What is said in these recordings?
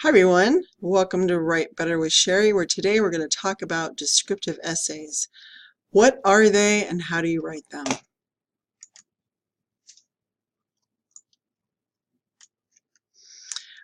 Hi everyone, welcome to Write Better with Sherry, where today we're going to talk about descriptive essays. What are they and how do you write them?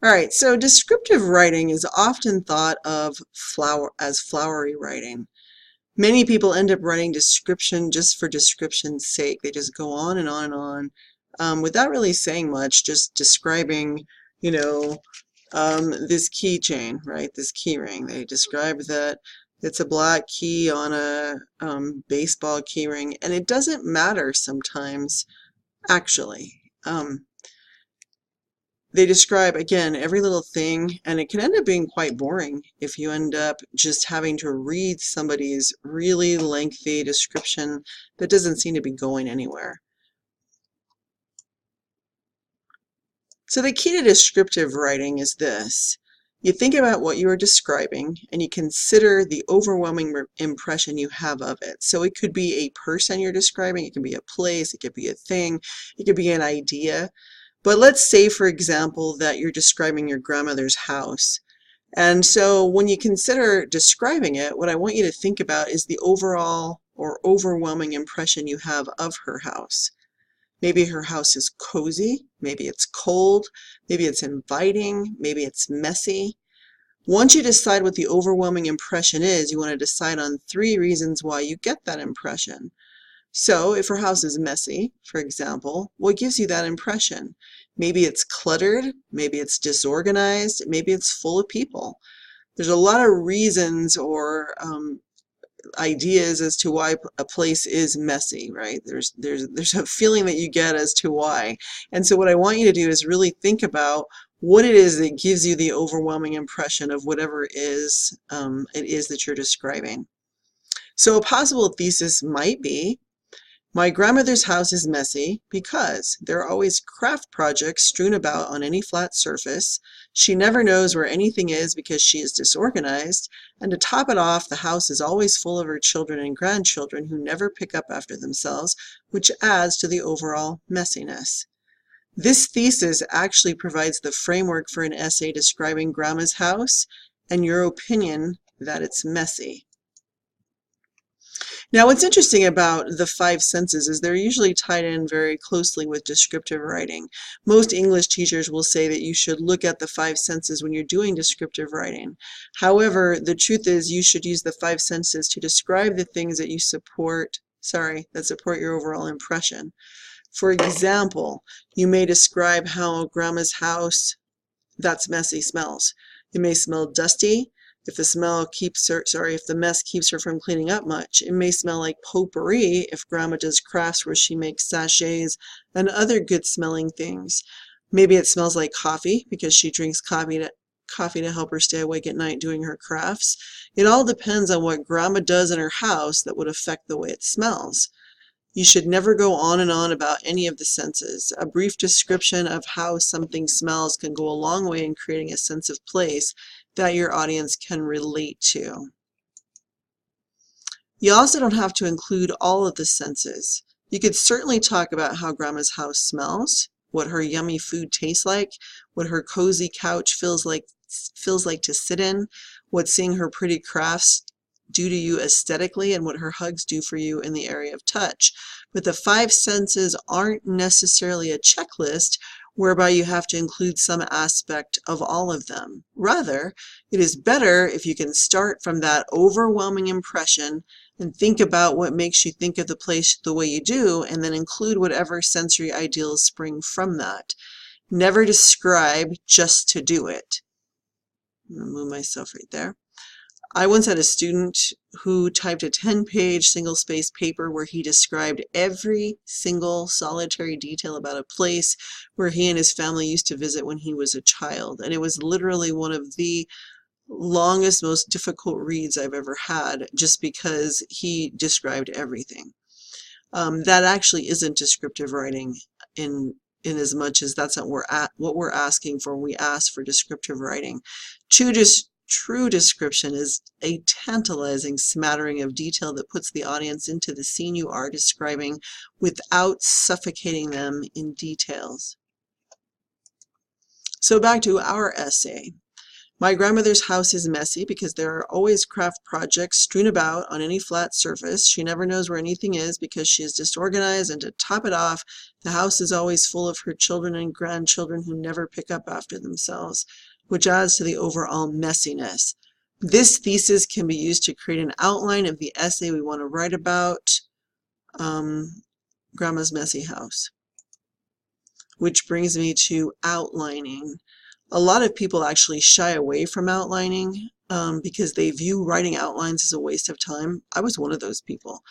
Alright, so descriptive writing is often thought of as flowery writing. Many people end up writing description just for description's sake. They just go on and on and on without really saying much, just describing, this keychain, right? This key ring. They describe that it's a black key on a baseball key ring, and it doesn't matter sometimes, actually. They describe, again, every little thing, and it can end up being quite boring if you end up just having to read somebody's really lengthy description that doesn't seem to be going anywhere. So the key to descriptive writing is this. You think about what you are describing and you consider the overwhelming impression you have of it. So it could be a person you're describing, it can be a place, it could be a thing, it could be an idea. But let's say, for example, that you're describing your grandmother's house. And so when you consider describing it, what I want you to think about is the overall or overwhelming impression you have of her house. Maybe her house is cozy, maybe it's cold, maybe it's inviting, maybe it's messy. Once you decide what the overwhelming impression is, you want to decide on 3 reasons why you get that impression. So if her house is messy, for example, what gives you that impression? Maybe it's cluttered, maybe it's disorganized, maybe it's full of people. There's a lot of reasons or ideas as to why a place is messy, right? There's a feeling that you get as to why. And so what I want you to do is really think about what it is that gives you the overwhelming impression of whatever it is that you're describing. So a possible thesis might be, my grandmother's house is messy because there are always craft projects strewn about on any flat surface. She never knows where anything is because she is disorganized. And to top it off, the house is always full of her children and grandchildren who never pick up after themselves, which adds to the overall messiness. This thesis actually provides the framework for an essay describing Grandma's house and your opinion that it's messy. Now, what's interesting about the 5 senses is they're usually tied in very closely with descriptive writing. Most English teachers will say that you should look at the 5 senses when you're doing descriptive writing. However, the truth is you should use the 5 senses to describe the things that support your overall impression. For example, you may describe how Grandma's house that's messy smells. It may smell dusty. If the mess keeps her from cleaning up much. It may smell like potpourri if Grandma does crafts where she makes sachets and other good smelling things. Maybe it smells like coffee because she drinks coffee to help her stay awake at night doing her crafts. It all depends on what Grandma does in her house that would affect the way it smells. You should never go on and on about any of the senses. A brief description of how something smells can go a long way in creating a sense of place that your audience can relate to. You also don't have to include all of the senses. You could certainly talk about how Grandma's house smells, what her yummy food tastes like, what her cozy couch feels like to sit in, what seeing her pretty crafts do to you aesthetically, and what her hugs do for you in the area of touch. But the 5 senses aren't necessarily a checklist whereby you have to include some aspect of all of them. Rather, it is better if you can start from that overwhelming impression and think about what makes you think of the place the way you do, and then include whatever sensory ideals spring from that. Never describe just to do it. I'm going to move myself right there. I once had a student who typed a 10-page single-space paper where he described every single solitary detail about a place where he and his family used to visit when he was a child. And it was literally one of the longest, most difficult reads I've ever had, just because he described everything. That actually isn't descriptive writing in as much as that's not what we're asking for when we ask for descriptive writing. True description is a tantalizing smattering of detail that puts the audience into the scene you are describing without suffocating them in details. So back to our essay. My grandmother's house is messy because there are always craft projects strewn about on any flat surface. She never knows where anything is because she is disorganized, and to top it off, the house is always full of her children and grandchildren who never pick up after themselves, which adds to the overall messiness. This thesis can be used to create an outline of the essay we want to write about, Grandma's Messy House. Which brings me to outlining. A lot of people actually shy away from outlining because they view writing outlines as a waste of time. I was one of those people.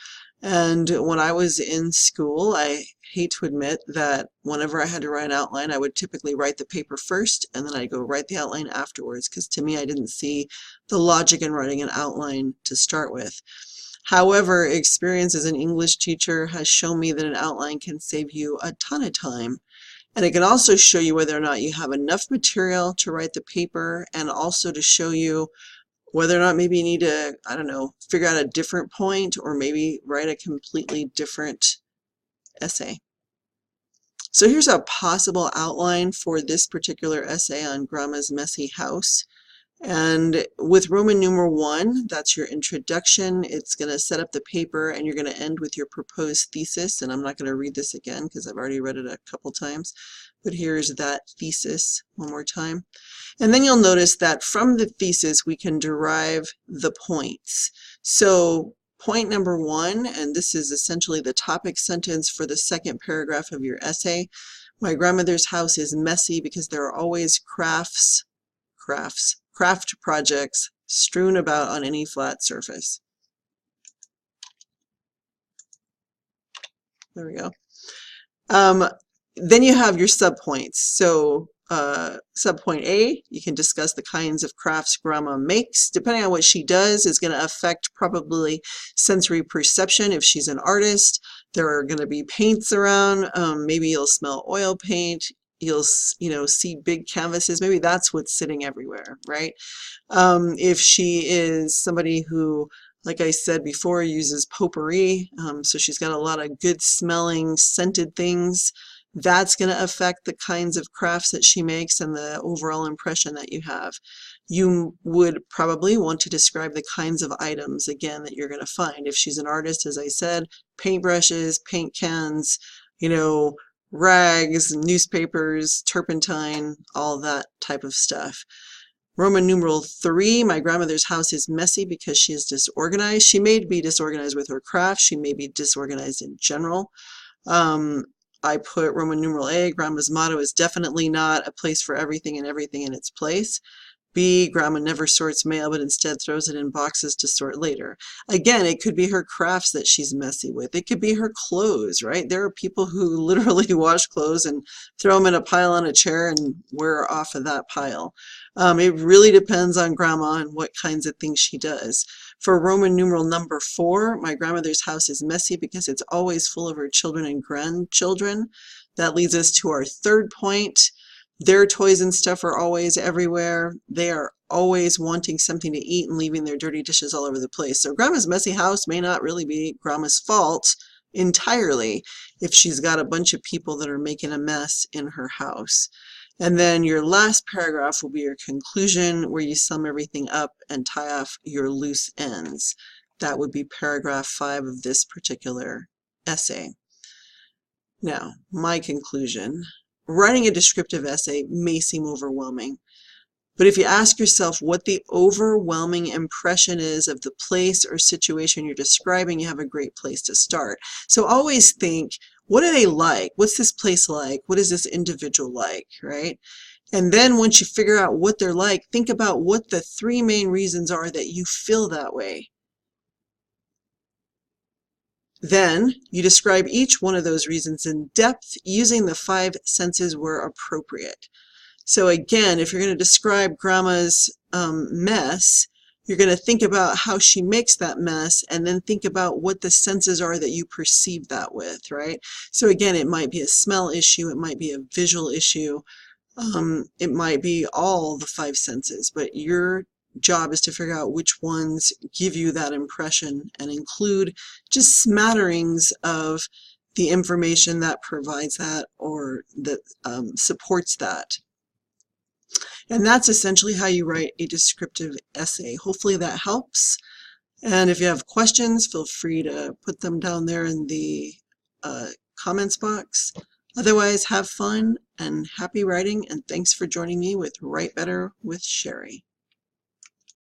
And when I was in school, I hate to admit that whenever I had to write an outline, I would typically write the paper first and then I'd go write the outline afterwards, because to me, I didn't see the logic in writing an outline to start with. However, experience as an English teacher has shown me that an outline can save you a ton of time. And it can also show you whether or not you have enough material to write the paper, and also to show you whether or not maybe you need to, I don't know, figure out a different point, or maybe write a completely different essay. So here's a possible outline for this particular essay on Grandma's Messy House. And with Roman numeral 1, that's your introduction. It's going to set up the paper, and you're going to end with your proposed thesis. And I'm not going to read this again because I've already read it a couple times. But here's that thesis one more time. And then you'll notice that from the thesis, we can derive the points. So point number 1, and this is essentially the topic sentence for the second paragraph of your essay. My grandmother's house is messy because there are always craft projects strewn about on any flat surface. There we go. Then you have your subpoints. So subpoint A, you can discuss the kinds of crafts Grandma makes. Depending on what she does is going to affect probably sensory perception. If she's an artist, there are going to be paints around. Maybe you'll smell oil paint. You'll see big canvases. Maybe that's what's sitting everywhere, right? If she is somebody who, like I said before, uses potpourri, so she's got a lot of good smelling scented things, that's going to affect the kinds of crafts that she makes and the overall impression that you have. You would probably want to describe the kinds of items, again, that you're going to find. If she's an artist, as I said, paintbrushes, paint cans, rags, newspapers, turpentine, all that type of stuff. Roman numeral 3, my grandmother's house is messy because she is disorganized. She may be disorganized with her craft. She may be disorganized in general. I put Roman numeral A, Grandma's motto is definitely not a place for everything and everything in its place. B, Grandma never sorts mail, but instead throws it in boxes to sort later. Again, it could be her crafts that she's messy with. It could be her clothes, right? There are people who literally wash clothes and throw them in a pile on a chair and wear off of that pile. It really depends on Grandma and what kinds of things she does. For Roman numeral number 4, my grandmother's house is messy because it's always full of her children and grandchildren. That leads us to our third point. Their toys and stuff are always everywhere. They are always wanting something to eat and leaving their dirty dishes all over the place. So Grandma's messy house may not really be Grandma's fault entirely if she's got a bunch of people that are making a mess in her house. And then your last paragraph will be your conclusion, where you sum everything up and tie off your loose ends. That would be paragraph 5 of this particular essay. Now, my conclusion. Writing a descriptive essay may seem overwhelming, but if you ask yourself what the overwhelming impression is of the place or situation you're describing, you have a great place to start. So always think, what are they like? What's this place like? What is this individual like, right? And then once you figure out what they're like, think about what the 3 main reasons are that you feel that way. Then you describe each one of those reasons in depth using the 5 senses where appropriate. So again, if you're going to describe Grandma's mess, you're going to think about how she makes that mess, and then think about what the senses are that you perceive that with, right? So again, it might be a smell issue, it might be a visual issue, it might be all the 5 senses, but your job is to figure out which ones give you that impression and include just smatterings of the information that provides that or that supports that. And that's essentially how you write a descriptive essay. Hopefully that helps. And if you have questions, feel free to put them down there in the comments box. Otherwise, have fun and happy writing, and thanks for joining me with Write Better with Sherry.